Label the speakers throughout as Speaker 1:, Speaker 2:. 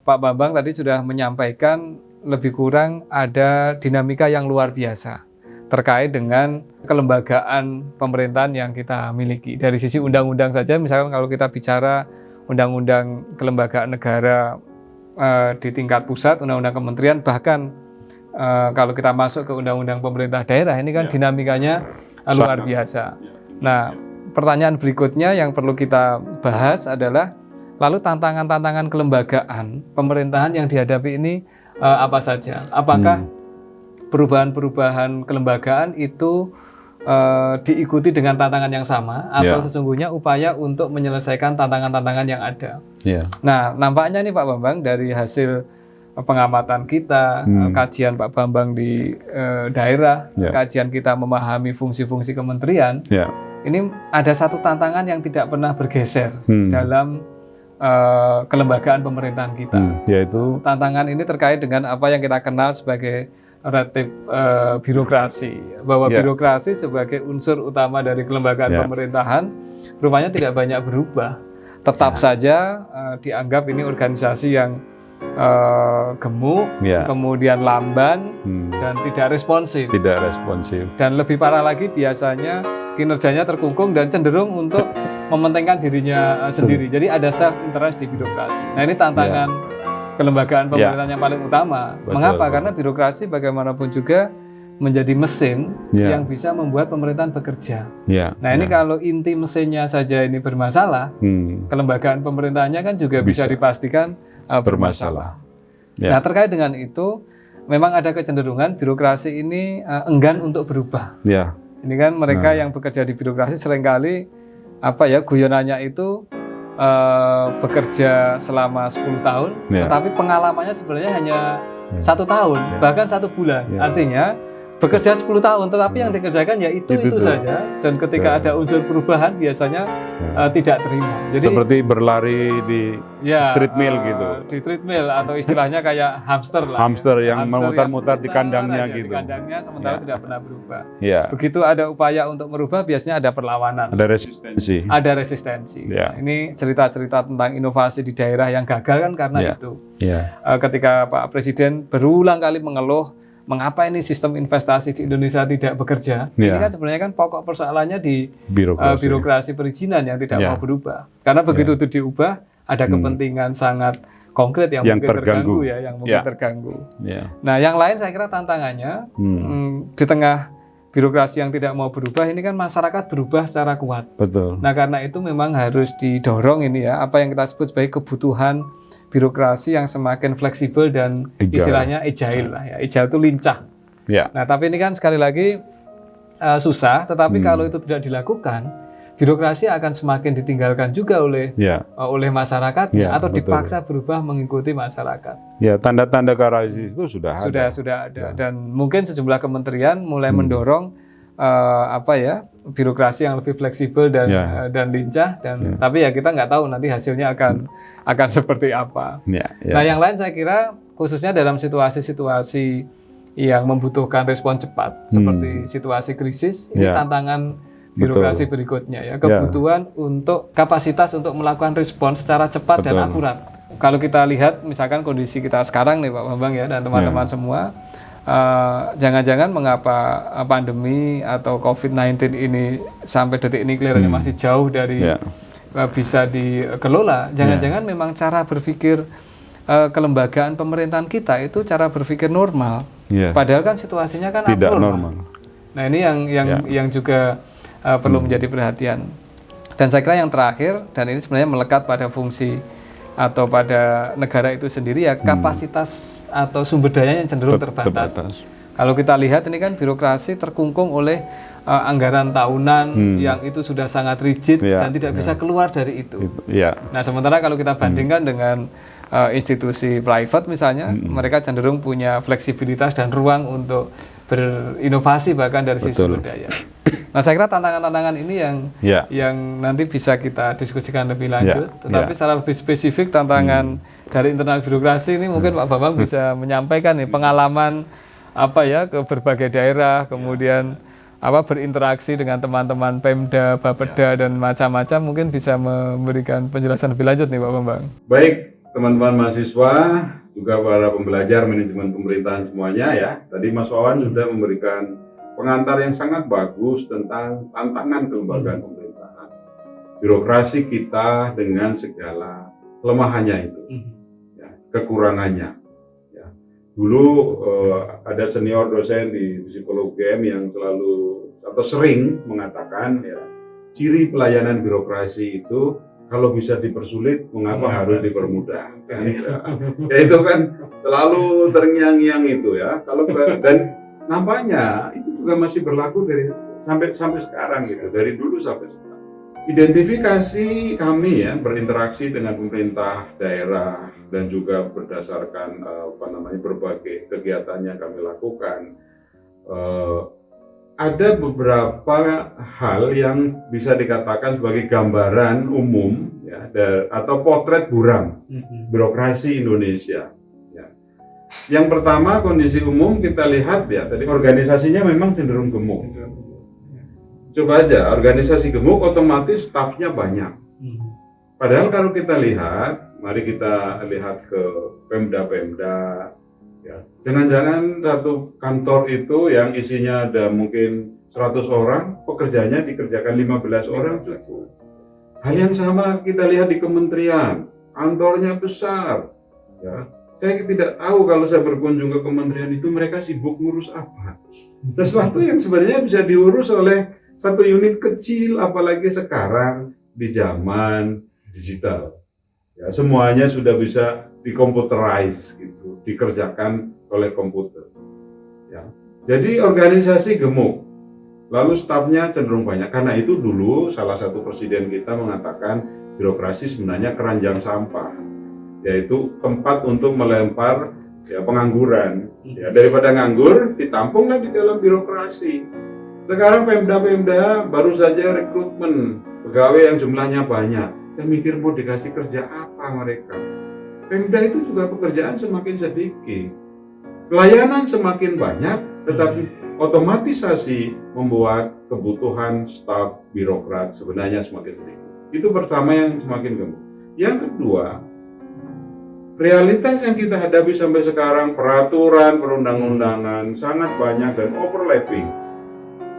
Speaker 1: Pak Bambang tadi sudah menyampaikan lebih kurang ada dinamika yang luar biasa terkait dengan kelembagaan pemerintahan yang kita miliki. Dari sisi undang-undang saja, misalkan kalau kita bicara undang-undang kelembagaan negara di tingkat pusat, undang-undang kementerian, bahkan kalau kita masuk ke undang-undang pemerintah daerah, ini kan dinamikanya luar biasa. Nah, pertanyaan berikutnya yang perlu kita bahas adalah lalu tantangan-tantangan kelembagaan pemerintahan yang dihadapi ini apa saja? Apakah perubahan-perubahan kelembagaan itu diikuti dengan tantangan yang sama atau sesungguhnya upaya untuk menyelesaikan tantangan-tantangan yang ada? Nah, nampaknya nih Pak Bambang, dari hasil pengamatan kita, kajian Pak Bambang di daerah, kajian kita memahami fungsi-fungsi kementerian, ini ada satu tantangan yang tidak pernah bergeser dalam kelembagaan pemerintahan kita, yaitu tantangan ini terkait dengan apa yang kita kenal sebagai red tape birokrasi, bahwa birokrasi sebagai unsur utama dari kelembagaan pemerintahan rupanya tidak banyak berubah, tetap saja dianggap ini organisasi yang gemuk, kemudian lamban dan tidak responsif. Dan lebih parah lagi, biasanya kinerjanya terkungkung dan cenderung untuk mementingkan dirinya sendiri. Jadi ada self interest di birokrasi. Nah, ini tantangan kelembagaan pemerintahan yang paling utama. Mengapa? Karena birokrasi bagaimanapun juga menjadi mesin yang bisa membuat pemerintahan bekerja. Nah, ini kalau inti mesinnya saja ini bermasalah, kelembagaan pemerintahannya kan juga bisa dipastikan bermasalah. Nah, terkait dengan itu, memang ada kecenderungan birokrasi ini enggan untuk berubah. Ini kan mereka yang bekerja di birokrasi seringkali guyonannya itu bekerja selama 10 tahun, tetapi pengalamannya sebenarnya hanya 1 tahun, bahkan 1 bulan. Artinya bekerja 10 tahun, tetapi yang dikerjakan ya itu saja. Dan ketika ada unsur perubahan biasanya tidak terima. Jadi
Speaker 2: seperti berlari di treadmill gitu.
Speaker 1: Di treadmill atau istilahnya kayak hamster lah.
Speaker 2: Hamster yang memutar-mutar di kandangnya gitu.
Speaker 1: Di kandangnya sementara tidak pernah berubah. Begitu ada upaya untuk merubah, biasanya ada perlawanan.
Speaker 2: Ada resistensi.
Speaker 1: Nah, ini cerita-cerita tentang inovasi di daerah yang gagal kan karena itu. Ketika Pak Presiden berulang kali mengeluh, mengapa ini sistem investasi di Indonesia tidak bekerja? Ini kan sebenarnya kan pokok persoalannya di birokrasi perizinan yang tidak mau berubah. Karena begitu itu diubah, ada kepentingan sangat konkret yang mungkin terganggu terganggu. Nah, yang lain saya kira tantangannya di tengah birokrasi yang tidak mau berubah, ini kan masyarakat berubah secara kuat. Nah, karena itu memang harus didorong ini apa yang kita sebut sebagai kebutuhan birokrasi yang semakin fleksibel dan istilahnya agile lah ya. Agile itu lincah. Nah, tapi ini kan sekali lagi susah, tetapi kalau itu tidak dilakukan, birokrasi akan semakin ditinggalkan juga oleh masyarakatnya atau dipaksa berubah mengikuti masyarakat.
Speaker 2: Tanda-tanda ke arah itu sudah
Speaker 1: ada. Dan mungkin sejumlah kementerian mulai mendorong birokrasi yang lebih fleksibel dan lincah, dan tapi ya kita nggak tahu nanti hasilnya akan seperti apa. Nah, yang lain saya kira khususnya dalam situasi-situasi yang membutuhkan respon cepat seperti situasi krisis, ini tantangan birokrasi berikutnya ya, kebutuhan untuk kapasitas untuk melakukan respon secara cepat dan akurat. Kalau kita lihat misalkan kondisi kita sekarang nih Pak Bambang ya dan teman-teman semua, jangan-jangan mengapa pandemi atau COVID-19 ini sampai detik ini kelihatannya masih jauh dari bisa dikelola. Jangan-jangan memang cara berpikir kelembagaan pemerintahan kita itu cara berpikir normal. Padahal kan situasinya kan
Speaker 2: tidak normal.
Speaker 1: Nah, ini yang juga perlu menjadi perhatian. Dan saya kira yang terakhir, dan ini sebenarnya melekat pada fungsi atau pada negara itu sendiri ya, kapasitas atau sumber daya yang cenderung terbatas. Kalau kita lihat ini kan birokrasi terkungkung oleh anggaran tahunan yang itu sudah sangat rigid dan tidak bisa keluar dari itu. Nah, sementara kalau kita bandingkan dengan institusi private misalnya, mereka cenderung punya fleksibilitas dan ruang untuk berinovasi bahkan dari sisi sumber daya. Nah, saya kira tantangan-tantangan ini yang nanti bisa kita diskusikan lebih lanjut. Tetapi secara lebih spesifik tantangan dari internal birokrasi ini mungkin Pak Bambang bisa menyampaikan nih pengalaman ke berbagai daerah, kemudian berinteraksi dengan teman-teman Pemda, Bapeda dan macam-macam, mungkin bisa memberikan penjelasan lebih lanjut nih Pak Bambang.
Speaker 2: Baik, teman-teman mahasiswa, juga para pembelajar manajemen pemerintahan semuanya ya. Tadi Mas Wawan sudah memberikan pengantar yang sangat bagus tentang tantangan kelembagaan pemerintahan. Birokrasi kita dengan segala kelemahannya itu, ya, kekurangannya. Ya. Dulu ada senior dosen di psikologi UGM yang selalu atau sering mengatakan ya, ciri pelayanan birokrasi itu kalau bisa dipersulit, mengapa harus dipermudah? Ya itu kan selalu terngiang-ngiang itu ya. Dan nampaknya itu juga masih berlaku dari sampai sekarang gitu, dari dulu sampai sekarang. Identifikasi kami ya berinteraksi dengan pemerintah daerah dan juga berdasarkan berbagai kegiatan yang kami lakukan. Ada beberapa hal yang bisa dikatakan sebagai gambaran umum ya, atau potret buram birokrasi Indonesia. Ya. Yang pertama, kondisi umum kita lihat ya, tadi organisasinya memang cenderung gemuk. Coba aja, organisasi gemuk otomatis stafnya banyak. Padahal kalau kita lihat, mari kita lihat ke Pemda-Pemda. Ya, jangan-jangan satu kantor itu yang isinya ada mungkin 100 orang, pekerjanya dikerjakan 15 orang cukup. Hal yang sama kita lihat di kementerian, kantornya besar. Ya, saya tidak tahu kalau saya berkunjung ke kementerian itu mereka sibuk ngurus apa. Sesuatu yang sebenarnya bisa diurus oleh satu unit kecil, apalagi sekarang di zaman digital. Ya, semuanya sudah bisa dikomputerize gitu, dikerjakan oleh komputer. Ya. Jadi organisasi gemuk, lalu stafnya cenderung banyak. Karena itu dulu salah satu presiden kita mengatakan birokrasi sebenarnya keranjang sampah, yaitu tempat untuk melempar ya, pengangguran. Ya, daripada nganggur, ditampunglah di dalam birokrasi. Sekarang Pemda-Pemda baru saja rekrutmen pegawai yang jumlahnya banyak. Saya mikir mau dikasih kerja apa mereka. Pemda itu juga pekerjaan semakin sedikit. Pelayanan semakin banyak, tetapi otomatisasi membuat kebutuhan staf birokrat sebenarnya semakin sedikit. Itu pertama yang semakin gemuk. Yang kedua, realitas yang kita hadapi sampai sekarang, peraturan perundang-undangan sangat banyak dan overlapping.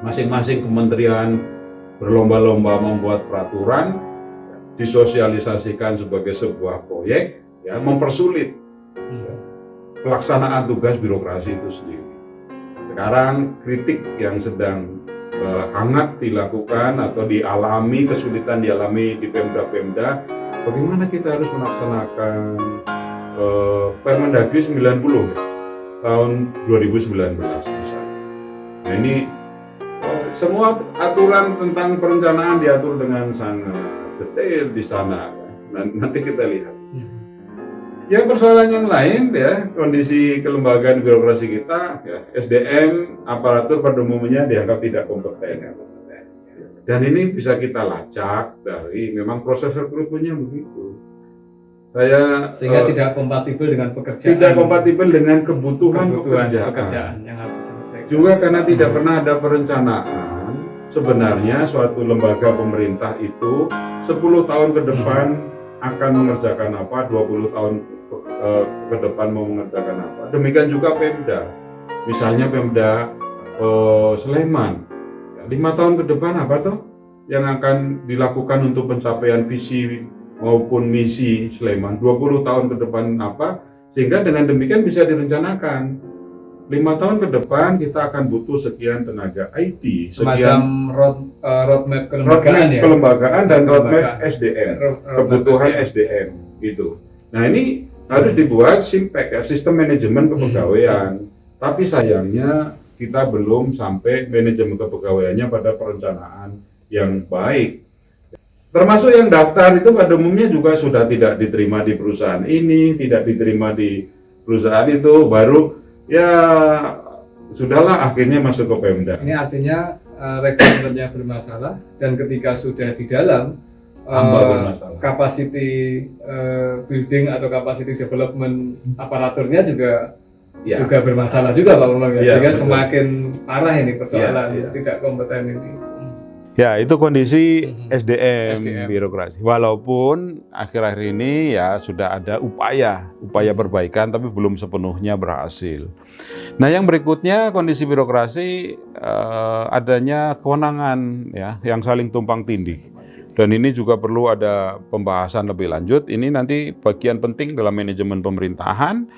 Speaker 2: Masing-masing kementerian berlomba-lomba membuat peraturan, disosialisasikan sebagai sebuah proyek, ya, mempersulit pelaksanaan tugas birokrasi itu sendiri. Sekarang kritik yang sedang hangat dilakukan atau dialami, kesulitan dialami di Pemda-Pemda, bagaimana kita harus melaksanakan Permendagri 90 tahun 2019 misalnya. Nah ini semua aturan tentang perencanaan diatur dengan sangat detail di sana. Nanti kita lihat. Ya persoalan yang lain ya, kondisi kelembagaan birokrasi kita, ya, SDM aparatur pada umumnya dianggap tidak kompeten. Dan ini bisa kita lacak dari memang proses rekrutmennya begitu.
Speaker 1: Sehingga tidak kompatibel dengan pekerjaan.
Speaker 2: Tidak kompatibel dengan kebutuhan pekerjaan
Speaker 1: yang harus diselesaikan.
Speaker 2: Juga karena tidak pernah ada perencanaan, sebenarnya suatu lembaga pemerintah itu 10 tahun ke depan akan mengerjakan apa, 20 tahun ke depan mau mengerjakan apa. Demikian juga Pemda. Misalnya Pemda Sleman, 5 tahun ke depan apa tuh yang akan dilakukan untuk pencapaian visi maupun misi Sleman, 20 tahun ke depan apa, sehingga dengan demikian bisa direncanakan 5 tahun ke depan kita akan butuh sekian tenaga IT,
Speaker 1: semacam roadmap kelembagaan
Speaker 2: dan roadmap SDM, kebutuhan SDM gitu. Nah ini harus dibuat SIMPEK ya, sistem manajemen kepegawaian. Tapi sayangnya kita belum sampai manajemen kepegawaiannya pada perencanaan yang baik. Termasuk yang daftar itu pada umumnya juga sudah tidak diterima di perusahaan ini, tidak diterima di perusahaan itu, baru ya sudahlah akhirnya masuk ke Pemda.
Speaker 1: Ini artinya rekrutmennya bermasalah, dan ketika sudah di dalam capacity building atau capacity development aparaturnya juga bermasalah juga Pak Bambang, sehingga betul. Semakin parah ini persoalan tidak kompeten ini.
Speaker 2: Ya, itu kondisi
Speaker 1: SDM.
Speaker 2: birokrasi. Walaupun akhir-akhir ini ya sudah ada upaya perbaikan, tapi belum sepenuhnya berhasil. Nah, yang berikutnya kondisi birokrasi adanya kewenangan ya yang saling tumpang tindih. Dan ini juga perlu ada pembahasan lebih lanjut. Ini nanti bagian penting dalam manajemen pemerintahan.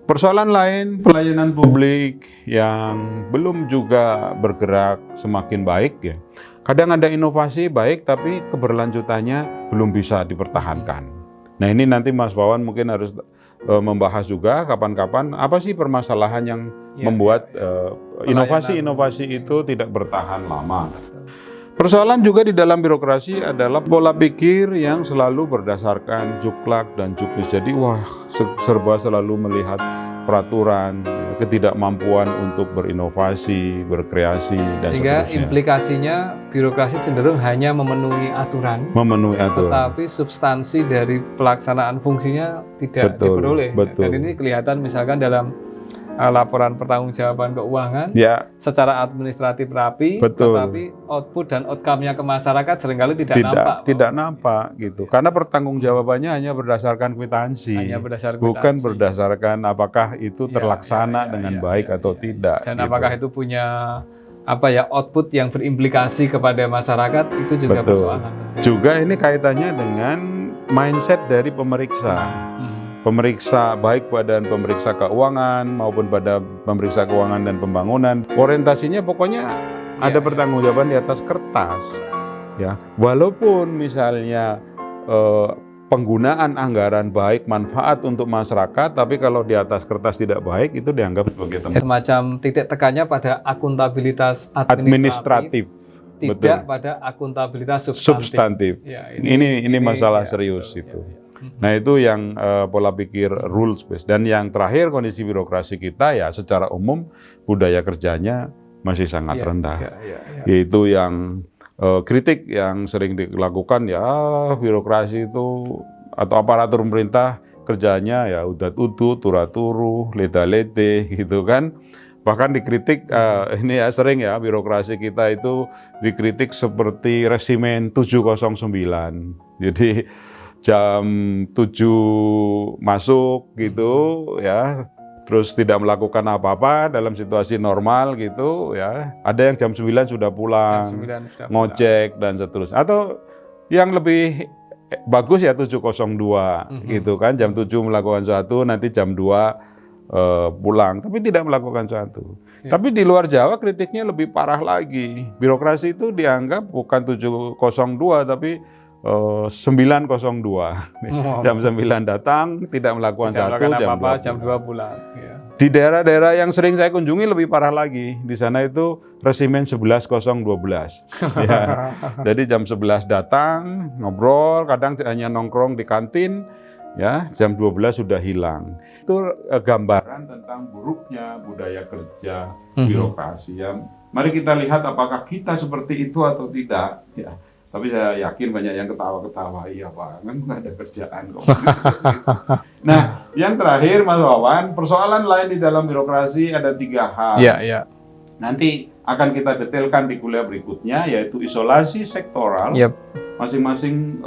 Speaker 2: Persoalan lain, pelayanan publik yang belum juga bergerak semakin baik ya. Kadang ada inovasi baik, tapi keberlanjutannya belum bisa dipertahankan. Nah, ini nanti Mas Wawan mungkin harus membahas juga kapan-kapan apa sih permasalahan yang membuat inovasi-inovasi itu tidak bertahan lama. Persoalan juga di dalam birokrasi adalah pola pikir yang selalu berdasarkan juklak dan juknis. Jadi serba selalu melihat peraturan, ketidakmampuan untuk berinovasi, berkreasi, dan
Speaker 1: sehingga
Speaker 2: seterusnya.
Speaker 1: Implikasinya birokrasi cenderung hanya memenuhi aturan. Tetapi substansi dari pelaksanaan fungsinya tidak diperoleh.
Speaker 2: Betul.
Speaker 1: Dan ini kelihatan misalkan dalam laporan pertanggungjawaban keuangan
Speaker 2: ya,
Speaker 1: secara administratif rapi, tetapi output dan outcome-nya ke masyarakat seringkali tidak nampak
Speaker 2: gitu. Karena pertanggungjawabannya hanya berdasarkan kwitansi, bukan berdasarkan apakah itu terlaksana dengan baik atau tidak.
Speaker 1: Dan gitu. Apakah itu punya output yang berimplikasi kepada masyarakat, itu juga persoalan.
Speaker 2: Juga ini kaitannya dengan mindset dari pemeriksa. Pemeriksa, baik badan pemeriksa keuangan maupun pada pemeriksa keuangan dan pembangunan, orientasinya pokoknya ada pertanggungjawaban di atas kertas, ya. Walaupun misalnya penggunaan anggaran baik, manfaat untuk masyarakat, tapi kalau di atas kertas tidak baik, itu dianggap sebagai tempat.
Speaker 1: Semacam titik tekannya pada akuntabilitas administratif. Tidak pada akuntabilitas substantif.
Speaker 2: Ya, ini masalah serius itu. Nah, itu yang pola pikir rules based. Dan yang terakhir, kondisi birokrasi kita ya secara umum budaya kerjanya masih sangat rendah. Yaitu yang kritik yang sering dilakukan ya birokrasi itu atau aparatur pemerintah kerjanya ya udat-udut, turu-turu, leda-lede gitu kan. Bahkan dikritik, ini ya sering ya birokrasi kita itu dikritik seperti resimen 709. Jadi jam 7 masuk gitu ya, terus tidak melakukan apa-apa dalam situasi normal gitu ya. Ada yang jam 9 sudah pulang, ngojek dan seterusnya. Atau yang lebih bagus ya 702 gitu kan, jam 7 melakukan sesuatu, nanti jam 2 pulang, tapi tidak melakukan sesuatu. Tapi di luar Jawa kritiknya lebih parah lagi. Birokrasi itu dianggap bukan 702 tapi 902. Jam 9 datang, tidak melakukan sesuatu,
Speaker 1: jam 2 pulang. Ya.
Speaker 2: Di daerah-daerah yang sering saya kunjungi lebih parah lagi. Di sana itu resimen 11.012. Ya. Jadi jam 11 datang, ngobrol, kadang hanya nongkrong di kantin, ya, jam 12 sudah hilang. Itu gambaran tentang buruknya budaya kerja birokrasi. Ya. Mari kita lihat apakah kita seperti itu atau tidak. Ya. Tapi saya yakin banyak yang ketawa-ketawa, iya Pak, kan nggak ada kerjaan kok. Nah, yang terakhir Mas Wawan, persoalan lain di dalam birokrasi ada 3 hal.
Speaker 1: Iya.
Speaker 2: Nanti akan kita detailkan di kuliah berikutnya, yaitu isolasi sektoral. Masing-masing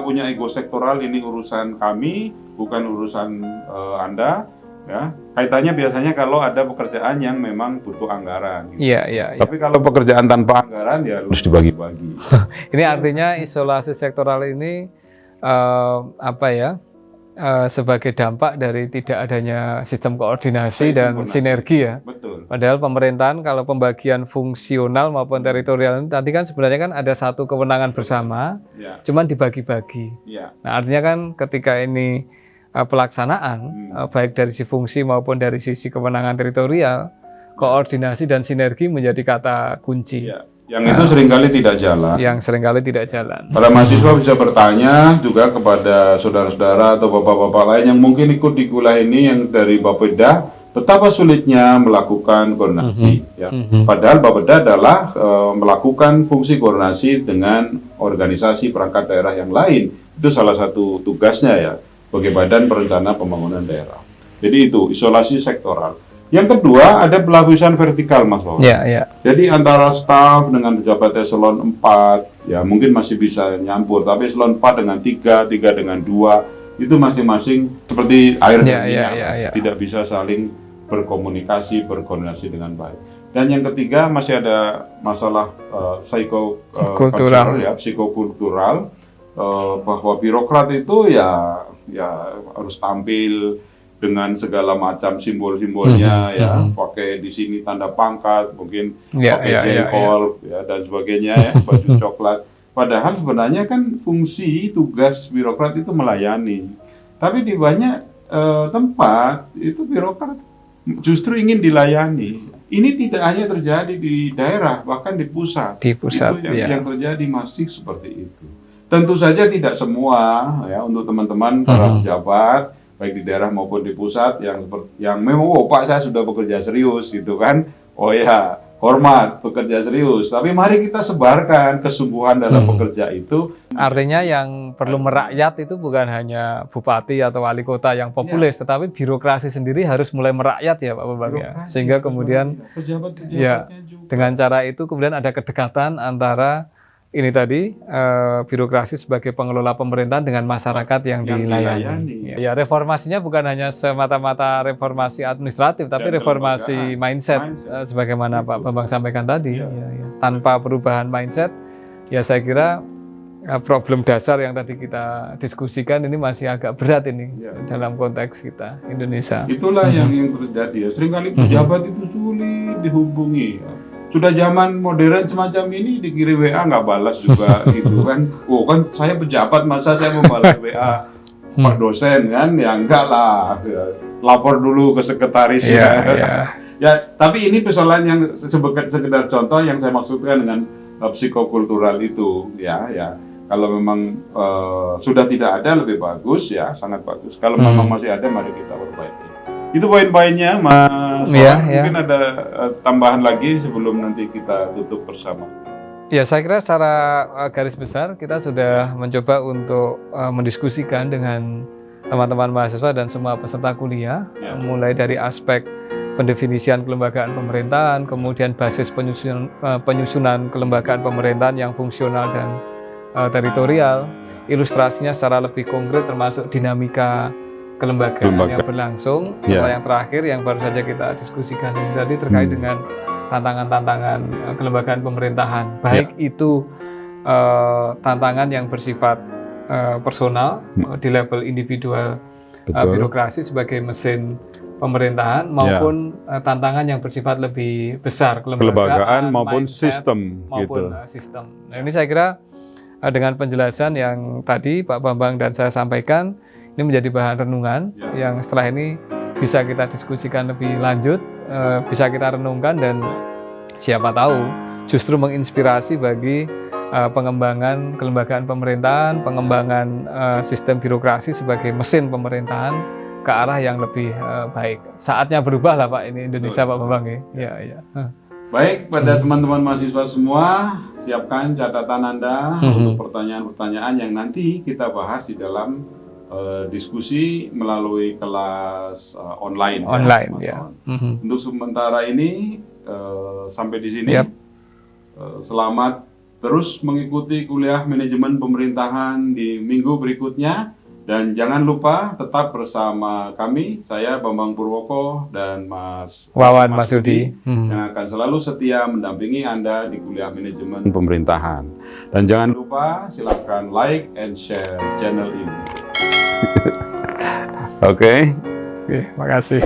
Speaker 2: punya ego sektoral, ini urusan kami, bukan urusan Anda. Ya, kaitannya biasanya kalau ada pekerjaan yang memang butuh anggaran. Gitu.
Speaker 1: Iya.
Speaker 2: Tapi kalau pekerjaan tanpa anggaran ya harus dibagi-bagi.
Speaker 1: Ini artinya isolasi sektoral ini sebagai dampak dari tidak adanya sistem koordinasi dan sinergi ya.
Speaker 2: Betul.
Speaker 1: Padahal pemerintahan kalau pembagian fungsional maupun teritorial tadi kan sebenarnya kan ada satu kewenangan bersama, cuman dibagi-bagi. Nah, artinya kan ketika ini pelaksanaan baik dari sisi fungsi maupun dari sisi kewenangan teritorial, koordinasi dan sinergi menjadi kata kunci.
Speaker 2: Yang itu seringkali tidak jalan. Para mahasiswa bisa bertanya juga kepada saudara-saudara atau bapak-bapak lain yang mungkin ikut di kuliah ini yang dari Bapeda, betapa sulitnya melakukan koordinasi. Padahal Bapeda adalah melakukan fungsi koordinasi dengan organisasi perangkat daerah yang lain. Itu salah satu tugasnya ya, sebagai Badan Perencana Pembangunan Daerah. Jadi itu isolasi sektoral. Yang kedua ada pelapisan vertikal, Mas Wawan.
Speaker 1: Ya, ya.
Speaker 2: Jadi antara staf dengan pejabat eselon 4 ya mungkin masih bisa nyampur, tapi eselon 4 dengan 3 dengan 2 itu masing-masing seperti air dan minyak, tidak bisa saling berkomunikasi, berkoordinasi dengan baik. Dan yang ketiga masih ada masalah psikokultural, bahwa birokrat itu ya harus tampil dengan segala macam simbol-simbolnya, pakai di sini tanda pangkat, mungkin pakai jengkol dan sebagainya, baju coklat. Padahal sebenarnya kan fungsi tugas birokrat itu melayani. Tapi di banyak tempat itu birokrat justru ingin dilayani. Ini tidak hanya terjadi di daerah, bahkan di pusat. Itu yang terjadi masih seperti itu. Tentu saja tidak semua ya, untuk teman-teman para pejabat baik di daerah maupun di pusat yang memang Pak saya sudah bekerja serius gitu kan. Oh ya, hormat bekerja serius. Tapi mari kita sebarkan kesungguhan dalam bekerja itu.
Speaker 1: Artinya yang perlu merakyat itu bukan hanya bupati atau wali kota yang populis, tetapi birokrasi sendiri harus mulai merakyat ya Pak Bambang ya. Sehingga kemudian dengan cara itu kemudian ada kedekatan antara ini tadi birokrasi sebagai pengelola pemerintahan dengan masyarakat yang dilayani. Ya, reformasinya bukan hanya semata-mata reformasi administratif, tapi reformasi mindset sebagaimana Pak Bambang sampaikan tadi. Tanpa perubahan mindset, ya saya kira problem dasar yang tadi kita diskusikan ini masih agak berat ini dalam konteks kita Indonesia.
Speaker 2: Itulah yang terjadi ya. Seringkali pejabat itu sulit dihubungi. Sudah zaman modern semacam ini dikirim WA nggak balas juga gitu kan. Oh kan saya pejabat masa saya membalas WA Pak dosen kan, ya enggak lah. Lapor dulu ke sekretaris ya. Tapi ini persoalan yang sekedar contoh yang saya maksudkan dengan psikokultural itu ya. Kalau memang sudah tidak ada lebih bagus ya, sangat bagus. Kalau memang masih ada mari kita perbaiki. Itu poin-poinnya, Mas. Mungkin ada tambahan lagi sebelum nanti kita tutup bersama.
Speaker 1: Ya, saya kira secara garis besar kita sudah mencoba untuk mendiskusikan dengan teman-teman mahasiswa dan semua peserta kuliah, mulai dari aspek pendefinisian kelembagaan pemerintahan, kemudian basis penyusunan kelembagaan pemerintahan yang fungsional dan teritorial, ilustrasinya secara lebih konkret termasuk dinamika kelembagaan yang berlangsung, serta yang terakhir yang baru saja kita diskusikan ini tadi terkait dengan tantangan-tantangan kelembagaan pemerintahan, baik itu tantangan yang bersifat personal di level individual birokrasi sebagai mesin pemerintahan, maupun tantangan yang bersifat lebih besar kelembagaan maupun sistem sistem. Nah, ini saya kira dengan penjelasan yang tadi Pak Bambang dan saya sampaikan, ini menjadi bahan renungan yang setelah ini bisa kita diskusikan lebih lanjut, bisa kita renungkan, dan siapa tahu justru menginspirasi bagi pengembangan kelembagaan pemerintahan, pengembangan sistem birokrasi sebagai mesin pemerintahan ke arah yang lebih baik. Saatnya berubah lah Pak, ini Indonesia Pak Bambang ya.
Speaker 2: Baik, pada teman-teman mahasiswa semua, siapkan catatan Anda untuk pertanyaan-pertanyaan yang nanti kita bahas di dalam diskusi melalui kelas online. Untuk sementara ini sampai di sini. Selamat terus mengikuti kuliah manajemen pemerintahan di minggu berikutnya, dan jangan lupa tetap bersama kami, saya Bambang Purwoko dan Mas
Speaker 1: Wawan Masudi
Speaker 2: yang akan selalu setia mendampingi Anda di kuliah manajemen pemerintahan. Dan jangan lupa silakan like and share channel ini. Oke,
Speaker 1: makasih.